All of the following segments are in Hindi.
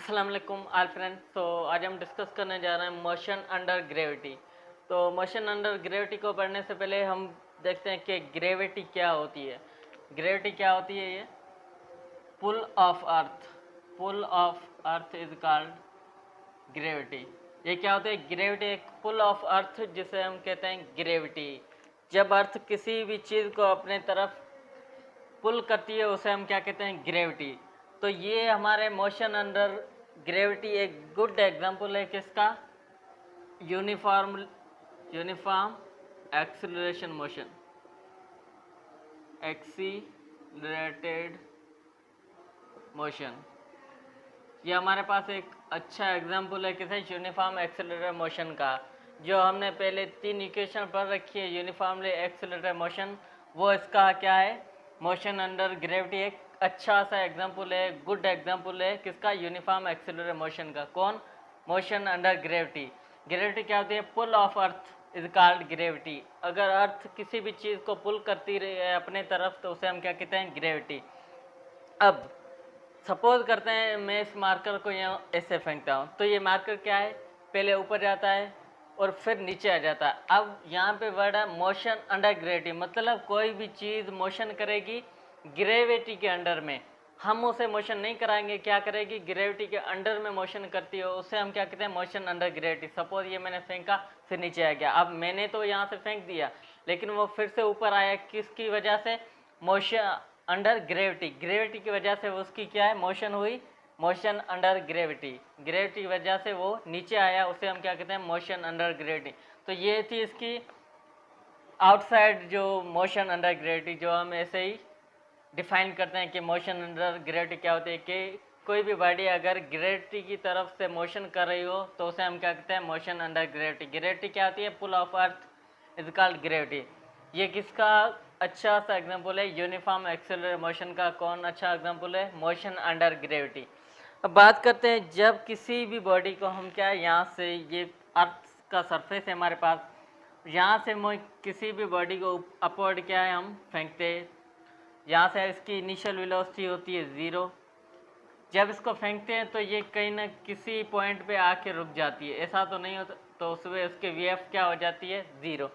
अस्सलाम वालेकुम ऑल फ्रेंड्स। तो आज हम डिस्कस करने जा रहे हैं मोशन अंडर ग्रेविटी। तो मोशन अंडर ग्रेविटी को पढ़ने से पहले हम देखते हैं कि ग्रेविटी क्या होती है। ग्रेविटी क्या होती है? ये pull of earth, pull of earth is called gravity. ये क्या होता है? ग्रेविटी एक पुल ऑफ अर्थ जिसे हम कहते हैं ग्रेविटी। जब अर्थ किसी भी चीज़ को अपने तरफ पुल करती है उसे हम क्या कहते हैं? ग्रेविटी। तो ये हमारे मोशन अंडर ग्रेविटी एक गुड एग्जांपल है किसका? Uniform acceleration motion, accelerated motion. ये हमारे पास एक अच्छा एग्जांपल है किसे? यूनिफॉर्म एक्सीलरेटेड मोशन का। जो हमने पहले 3 इक्वेशन पढ़ रखी है यूनिफॉर्मली एक्सीलरेटेड मोशन, वो इसका क्या है? मोशन अंडर ग्रेविटी एक अच्छा सा एग्जांपल है, गुड एग्जांपल है किसका? यूनिफॉर्म एक्सीलरेटेड मोशन का। कौन? Motion under gravity. ग्रेविटी क्या होती है? Pull of earth is called gravity. अगर अर्थ किसी भी चीज़ को पुल करती रहे अपने तरफ तो उसे हम क्या कहते हैं? ग्रेविटी। अब सपोज करते हैं मैं इस मार्कर को यहाँ ऐसे फेंकता हूँ, तो ये मार्कर क्या है? पहले ऊपर जाता है और फिर नीचे आ जाता है। अब यहाँ पे वर्ड है मोशन अंडर ग्रेविटी, मतलब कोई भी चीज़ मोशन करेगी ग्रेविटी के अंडर में। हम उसे मोशन नहीं कराएंगे, क्या करेगी? ग्रेविटी के अंडर में मोशन करती है, उसे हम क्या कहते हैं? Motion under gravity. सपोज ये मैंने फेंका, फिर नीचे आ गया। अब मैंने तो यहाँ से फेंक दिया लेकिन वो फिर से ऊपर आया, किसकी वजह से? Motion under gravity. ग्रेविटी की वजह से उसकी क्या है? मोशन हुई, मोशन अंडर ग्रेविटी। ग्रेविटी की वजह से वो नीचे आया, उसे हम क्या कहते हैं? Motion under gravity. तो ये थी इसकी आउटसाइड जो मोशन अंडर ग्रेविटी, जो हम ऐसे ही डिफाइन करते हैं कि मोशन अंडर ग्रेविटी क्या होती है कि कोई भी बॉडी अगर ग्रेविटी की तरफ से मोशन कर रही हो तो उसे हम क्या कहते हैं? Motion under gravity. ग्रेविटी क्या होती है? Pull of earth is called gravity. ये किसका अच्छा सा एग्जांपल है? यूनिफॉर्म एक्सेलरेटेड मोशन का। कौन अच्छा एग्जांपल है? Motion under gravity. अब बात करते हैं जब किसी भी बॉडी को हम क्या है, यहाँ से ये अर्थ का सरफेस है हमारे पास, यहाँ से किसी भी बॉडी को अपवर्ड क्या है हम फेंकते हैं। यहाँ से इसकी इनिशियल वेलोसिटी होती है 0। जब इसको फेंकते हैं तो ये कहीं ना किसी पॉइंट पे आके रुक जाती है, ऐसा तो नहीं होता, तो उसमें उसके वीएफ क्या हो जाती है? 0।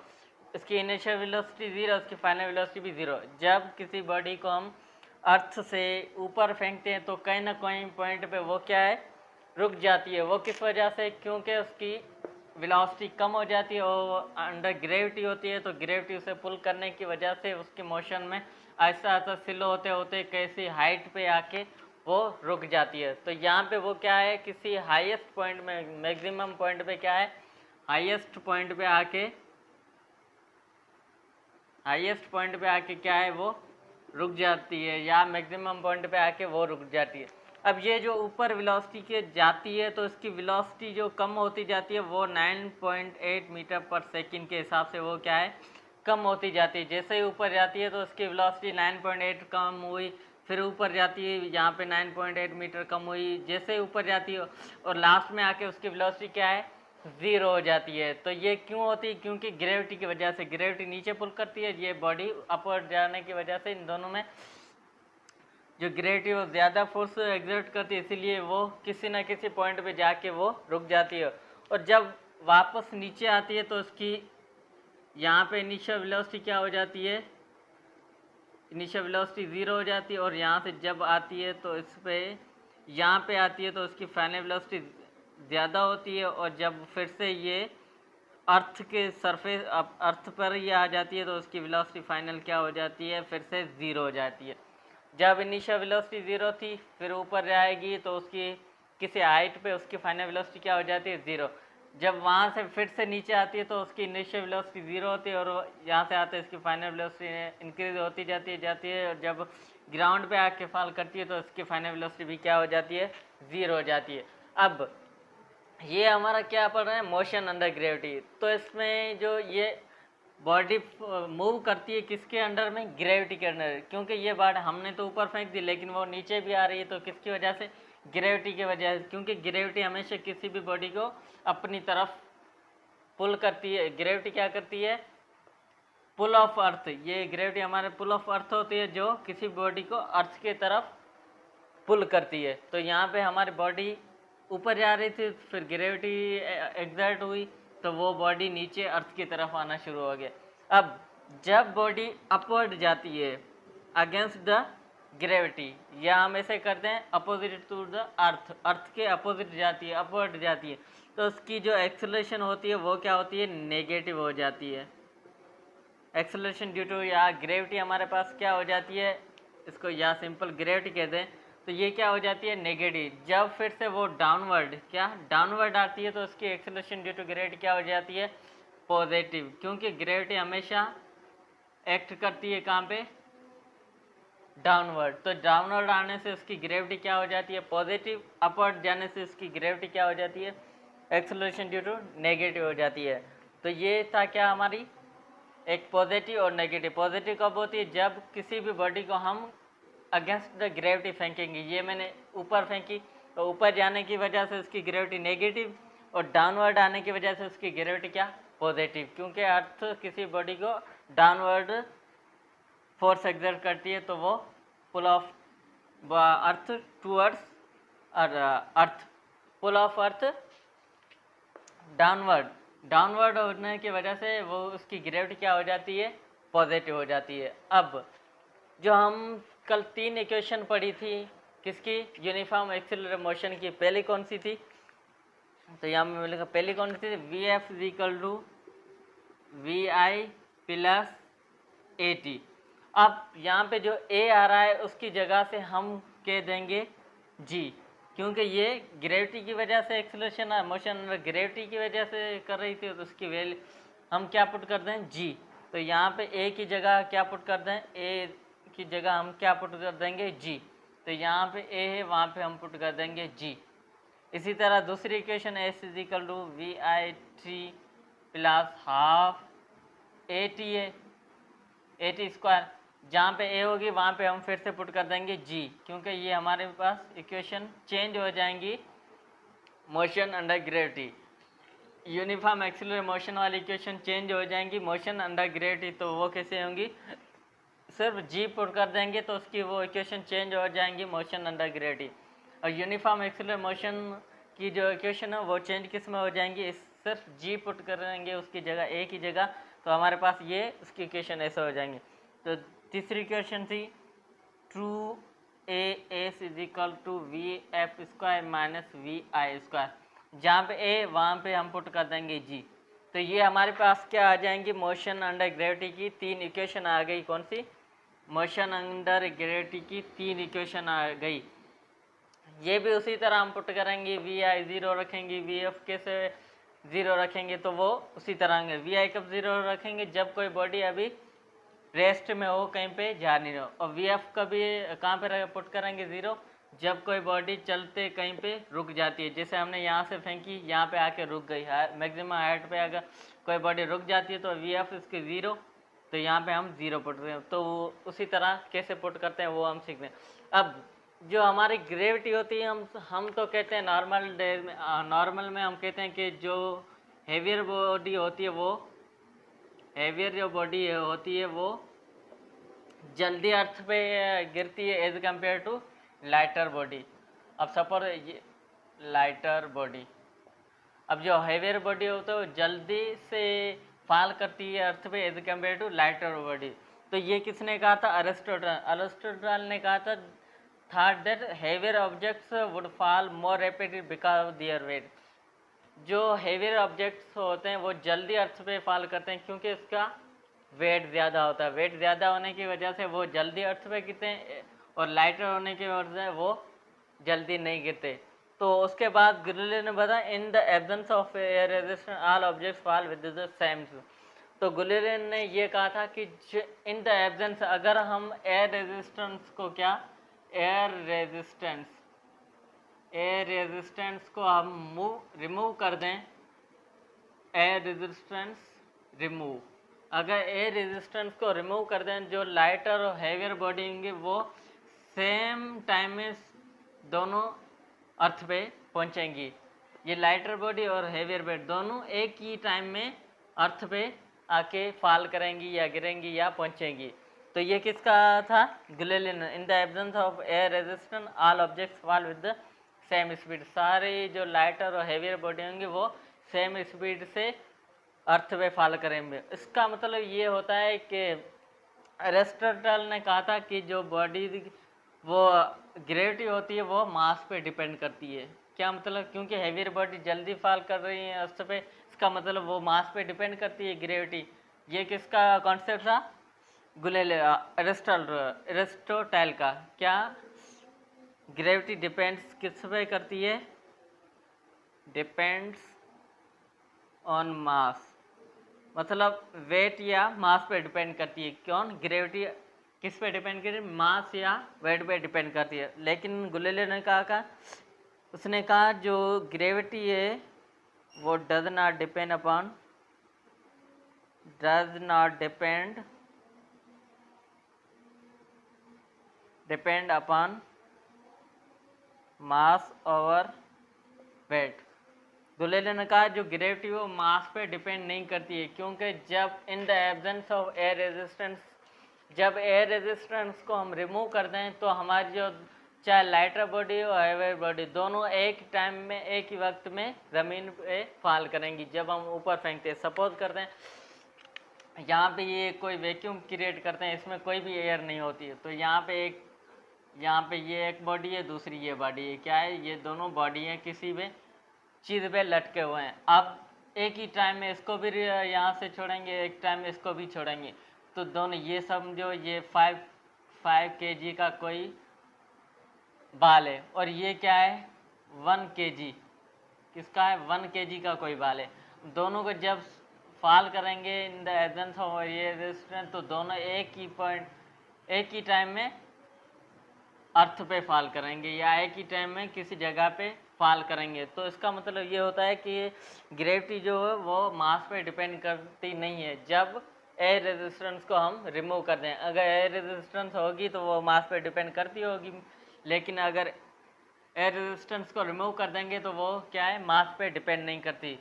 इसकी इनिशियल वेलोसिटी 0, उसकी फाइनल वेलोसिटी भी 0। जब किसी बॉडी को हम अर्थ से ऊपर फेंकते हैं तो कहीं ना कहीं पॉइंट पे वो क्या है? रुक जाती है। वो किस वजह से? क्योंकि उसकी वेलोसिटी कम हो जाती है और अंडर ग्रेविटी होती है, तो ग्रेविटी उसे पुल करने की वजह से उसके मोशन में ऐसा ऐसा स्लो होते होते कैसी हाइट पे आके वो रुक जाती है। तो यहाँ पे वो क्या है? किसी हाईएस्ट पॉइंट में, मैक्सिमम पॉइंट पे क्या है? हाईएस्ट पॉइंट पे आके क्या है? वो रुक जाती है, या मैक्सिमम पॉइंट पे आके वो रुक जाती है। अब ये जो ऊपर वेलोसिटी के जाती है तो इसकी वेलोसिटी जो कम होती जाती है वो 9.8 मीटर पर सेकंड के हिसाब से वो क्या है? कम होती जाती है। जैसे ही ऊपर जाती है तो उसकी वेलोसिटी 9.8 कम हुई, फिर ऊपर जाती है यहाँ पे 9.8 मीटर कम हुई, जैसे ही ऊपर जाती है और लास्ट में आके उसकी वेलोसिटी क्या है? 0 हो जाती है। तो ये क्यों होती है? क्योंकि ग्रेविटी की वजह से। ग्रेविटी नीचे पुल करती है, ये बॉडी अपवर्ड जाने की वजह से इन दोनों में जो ग्रेविटी वो ज़्यादा फोर्स एग्जर्ट करती है, इसीलिए वो किसी ना किसी पॉइंट पे जाके वो रुक जाती है। और जब वापस नीचे आती है तो उसकी यहाँ पे इनिशियल वेलोसिटी क्या हो जाती है? इनिशियल वेलोसिटी 0 हो जाती है। और यहाँ से जब आती है तो इस पे यहाँ पे आती है तो उसकी फाइनल वेलोसिटी ज़्यादा होती है। और जब फिर से ये अर्थ के सरफेस अर्थ पर ही आ जाती है तो उसकी वेलोसिटी फाइनल क्या हो जाती है? फिर से 0 हो जाती है। जब इनिशियल वेलोसिटी 0 थी, फिर ऊपर जाएगी तो उसकी किसी हाइट पे उसकी फाइनल वेलोसिटी क्या हो जाती है? 0। जब वहाँ से फिर से नीचे आती है तो उसकी इनिशियल वेलोसिटी 0 होती है और यहाँ से आते इसकी फाइनल वेलोसिटी इंक्रीज होती जाती है। और जब ग्राउंड पे आके फॉल करती है तो उसकी फाइनल वेलोसिटी भी क्या हो जाती है? 0 हो जाती है। अब ये हमारा क्या पढ़ रहे हैं? Motion under gravity. तो इसमें जो ये बॉडी मूव करती है किसके अंडर में? ग्रेविटी के अंडर। क्योंकि ये बात हमने तो ऊपर फेंक दी लेकिन वो नीचे भी आ रही है, तो किसकी वजह से? ग्रेविटी की वजह से। क्योंकि ग्रेविटी हमेशा किसी भी बॉडी को अपनी तरफ पुल करती है। ग्रेविटी क्या करती है? पुल ऑफ अर्थ। ये ग्रेविटी हमारे पुल ऑफ अर्थ होती है जो किसी बॉडी को अर्थ के तरफ पुल करती है। तो यहाँ पे हमारी बॉडी ऊपर जा रही थी, फिर ग्रेविटी एग्जर्ट हुई तो वो बॉडी नीचे अर्थ की तरफ आना शुरू हो गया। अब जब बॉडी अपवर्ड जाती है अगेंस्ट द ग्रेविटी, या हम ऐसे करते हैं अपोजिट टू द अर्थ, अर्थ के अपोजिट जाती है, अपवर्ड जाती है, तो उसकी जो एक्सेलरेशन होती है वो क्या होती है, नेगेटिव हो जाती है। एक्सेलरेशन ड्यू टू या ग्रेविटी हमारे पास क्या हो जाती है, इसको या सिंपल ग्रेविटी कहते हैं, तो ये क्या हो जाती है, नेगेटिव। जब फिर से वो डाउनवर्ड आती है तो उसकी एक्सेलरेशन ड्यू टू ग्रेविटी क्या हो जाती है, पॉजिटिव, क्योंकि ग्रेविटी हमेशा एक्ट करती है कहाँ पे, डाउनवर्ड। तो डाउनवर्ड आने से उसकी ग्रेविटी क्या हो जाती है, पॉजिटिव। अपवर्ड जाने से उसकी ग्रेविटी क्या हो जाती है, एक्सेलरेशन ड्यू टू नेगेटिव हो जाती है। तो ये था क्या, हमारी एक पॉजिटिव और नेगेटिव। पॉजिटिव कब होती है, जब किसी भी बॉडी को हम अगेंस्ट द ग्रेविटी फेंकेंगे। ये मैंने ऊपर फेंकी तो ऊपर जाने की वजह से उसकी ग्रेविटी नेगेटिव, और डाउनवर्ड आने की वजह से उसकी ग्रेविटी क्या, पॉजिटिव, क्योंकि अर्थ किसी बॉडी को डाउनवर्ड फोर्स एक्सर्ट करती है तो वो pull of earth towards earth, pull of earth downward होने की वजह से वो उसकी ग्रेविटी क्या हो जाती है, पॉजिटिव हो जाती है। अब जो हम कल 3 इक्वेशन पढ़ी थी किसकी, यूनिफॉर्म एक्सिलरेटर मोशन की, पहली कौन सी थी, तो यहाँ में मिलेगा पहली कौन सी थी, V F is equal to V I plus A T. अब यहाँ पे जो ए आ रहा है उसकी जगह से हम कह देंगे जी, क्योंकि ये ग्रेविटी की वजह से एक्सेलरेशन मोशन ग्रेविटी की वजह से कर रही थी, तो उसकी वैल्यू हम क्या पुट कर दें, जी। तो यहाँ पे ए की जगह क्या पुट कर दें, ए की जगह हम क्या पुट कर देंगे, जी। तो यहाँ पे ए है, वहाँ पे हम पुट कर देंगे जी। इसी तरह दूसरी equation S is equal to V I T plus half A T है, ए टी स्क्वायर। जहाँ पे ए होगी वहाँ पे हम फिर से पुट कर देंगे जी, क्योंकि ये हमारे पास इक्वेशन चेंज हो जाएंगी motion under gravity. Uniform accelerator motion वाली इक्वेशन चेंज हो जाएंगी मोशन अंडर ग्रेविटी, तो वो कैसे होंगी, सिर्फ जी पुट कर देंगे तो उसकी वो इक्वेशन चेंज हो जाएंगी मोशन अंडर ग्रेविटी। और यूनिफॉर्म एक्सिलरेटर मोशन की जो इक्वेशन है वो चेंज किस में हो जाएंगी, सिर्फ जी पुट करेंगे उसकी जगह, ए की जगह, तो हमारे पास ये उसकी इक्वेशन ऐसे हो जाएंगे। तो तीसरी इक्वेशन थी two A S is equal to V F square minus V I square. जहाँ पे ए वहाँ पे हम पुट कर देंगे जी। तो ये हमारे पास क्या आ जाएंगी, मोशन अंडर ग्रेविटी की 3 इक्वेशन आ गई। कौन सी, मोशन अंडर ग्रेविटी की 3 इक्वेशन आ गई। ये भी उसी तरह हम पुट करेंगे, वी आई 0 रखेंगे, वी एफ कैसे 0 रखेंगे, तो वो उसी तरह वी आई कब 0 रखेंगे, जब कोई बॉडी अभी रेस्ट में हो, कहीं पे जा नहीं हो। और वी एफ कभी कहाँ पे पुट करेंगे 0, जब कोई बॉडी चलते कहीं पे रुक जाती है। जैसे हमने यहाँ से फेंकी, यहाँ पे आके रुक गई, मैक्सिमम हाइट पे अगर कोई बॉडी रुक जाती है तो वी एफ इसकी 0, तो यहाँ पे हम 0 पुट रहे हैं। तो उसी तरह कैसे पुट करते हैं वो हम सीखते हैं। अब जो हमारी ग्रेविटी होती है, हम तो कहते हैं नॉर्मल में हम कहते हैं कि जो हेवियर बॉडी होती है वो होती है वो जल्दी अर्थ पे गिरती है as compared to lighter body. अब सपोज ये लाइटर बॉडी, अब जो हेवियर बॉडी होता है वो जल्दी से फॉल करती है अर्थ पे as compared to lighter body. तो ये किसने कहा था, अरिस्टोटल ने कहा था thought that heavier objects would fall more rapidly because of their weight. जो हेवियर ऑब्जेक्ट्स होते हैं वो जल्दी अर्थ पे फॉल करते हैं क्योंकि इसका वेट ज़्यादा होता है। वेट ज़्यादा होने की वजह से वो जल्दी अर्थ पे गिरते हैं, और लाइटर होने की वजह से वो जल्दी नहीं गिरते। तो उसके बाद गुलिले ने बताया in the absence of air resistance all objects fall with the same. तो गुलिले ने ये कहा था कि इन द एब्सेंस, अगर हम एयर रेजिस्टेंस को एयर रेजिस्टेंस को हम रिमूव कर दें, एयर रेजिस्टेंस रिमूव, अगर एयर रेजिस्टेंस को रिमूव कर दें, जो लाइटर और हैवियर बॉडी होंगी वो सेम टाइम में दोनों अर्थ पे पहुंचेंगी। ये लाइटर बॉडी और हैवियर बॉडी दोनों एक ही टाइम में अर्थ पे आके फॉल करेंगी या गिरेंगी या पहुंचेंगी। तो ये किसका था, गुलिले ने in the absence of air resistance all objects fall with the same speed, सारी जो लाइटर और हेवियर बॉडी होंगी वो सेम स्पीड से अर्थ पे फॉल करेंगे। इसका मतलब ये होता है कि एरिस्टोटल ने कहा था कि जो बॉडी वो ग्रेविटी होती है वो मास पे डिपेंड करती है। क्या मतलब, क्योंकि हेवियर बॉडी जल्दी फॉल कर रही है अर्थ पे, इसका मतलब वो मास पे डिपेंड करती है ग्रेविटी। ये किसका कॉन्सेप्ट था? एरिस्टोटल का। क्या ग्रेविटी डिपेंड्स किस पे करती है? डिपेंड्स ऑन मास, मतलब वेट या मास पे डिपेंड करती है। कौन? ग्रेविटी किस पे डिपेंड करती है? मास या वेट पे डिपेंड करती है। लेकिन गुलेले ने कहा उसने कहा जो ग्रेविटी है वो does not depend upon mass over weight. Galileo ने कहा जो ग्रेविटी वो मास पे डिपेंड नहीं करती है, क्योंकि जब in the absence of air resistance, जब एयर रेजिस्टेंस को हम रिमूव कर दें तो हमारी जो चाहे लाइटर बॉडी और हेवियर बॉडी दोनों एक टाइम में, एक ही वक्त में ज़मीन पे फॉल करेंगी। जब हम ऊपर फेंकते हैं, सपोज करते हैं यहाँ पे ये कोई वैक्यूम क्रिएट करते हैं, इसमें कोई भी एयर नहीं होती है, तो यहाँ पे ये एक बॉडी है, दूसरी ये बॉडी है। क्या है? ये दोनों बॉडी है किसी भी चीज़ पे लटके हुए हैं। अब एक ही टाइम में इसको भी यहाँ से छोड़ेंगे, एक टाइम में इसको भी छोड़ेंगे, तो दोनों ये समझो ये 5 kg का कोई बाल है और ये क्या है 1 kg, किसका है 1 kg का कोई बाल है। दोनों को जब फॉल करेंगे इन द एब्सेंस ऑफ ये रेजिस्टेंस तो दोनों एक ही टाइम में अर्थ पे फॉल करेंगे या एक ही टाइम में किसी जगह पे फॉल करेंगे। तो इसका मतलब ये होता है कि ग्रेविटी जो है वो मास पे डिपेंड करती नहीं है जब एयर रेजिस्टेंस को हम रिमूव कर दें। अगर एयर रेजिस्टेंस होगी तो वो मास पे डिपेंड करती होगी, लेकिन अगर एयर रेजिस्टेंस को रिमूव कर देंगे तो वो क्या है, मास पे डिपेंड नहीं करती।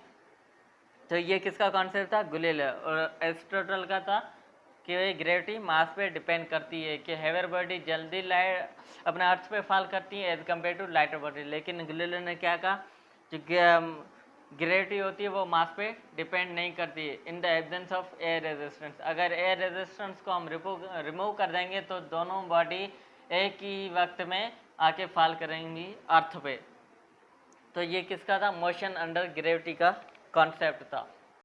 तो ये किसका कॉन्सेप्ट था? गुलेले और एरिस्टोटल का था कि ग्रेविटी मास पे डिपेंड करती है, कि हेवियर बॉडी जल्दी अपने अर्थ पे फॉल करती है as compared to lighter body. लेकिन गुलेले ने क्या कहा, जो ग्रेविटी होती है वो मास पे डिपेंड नहीं करती है in the absence of air resistance. अगर एयर रेजिस्टेंस को हम रिमूव कर देंगे तो दोनों बॉडी एक ही वक्त में आके फॉल करेंगी अर्थ पे। तो ये किसका था? मोशन अंडर ग्रेविटी का कॉन्सेप्ट था।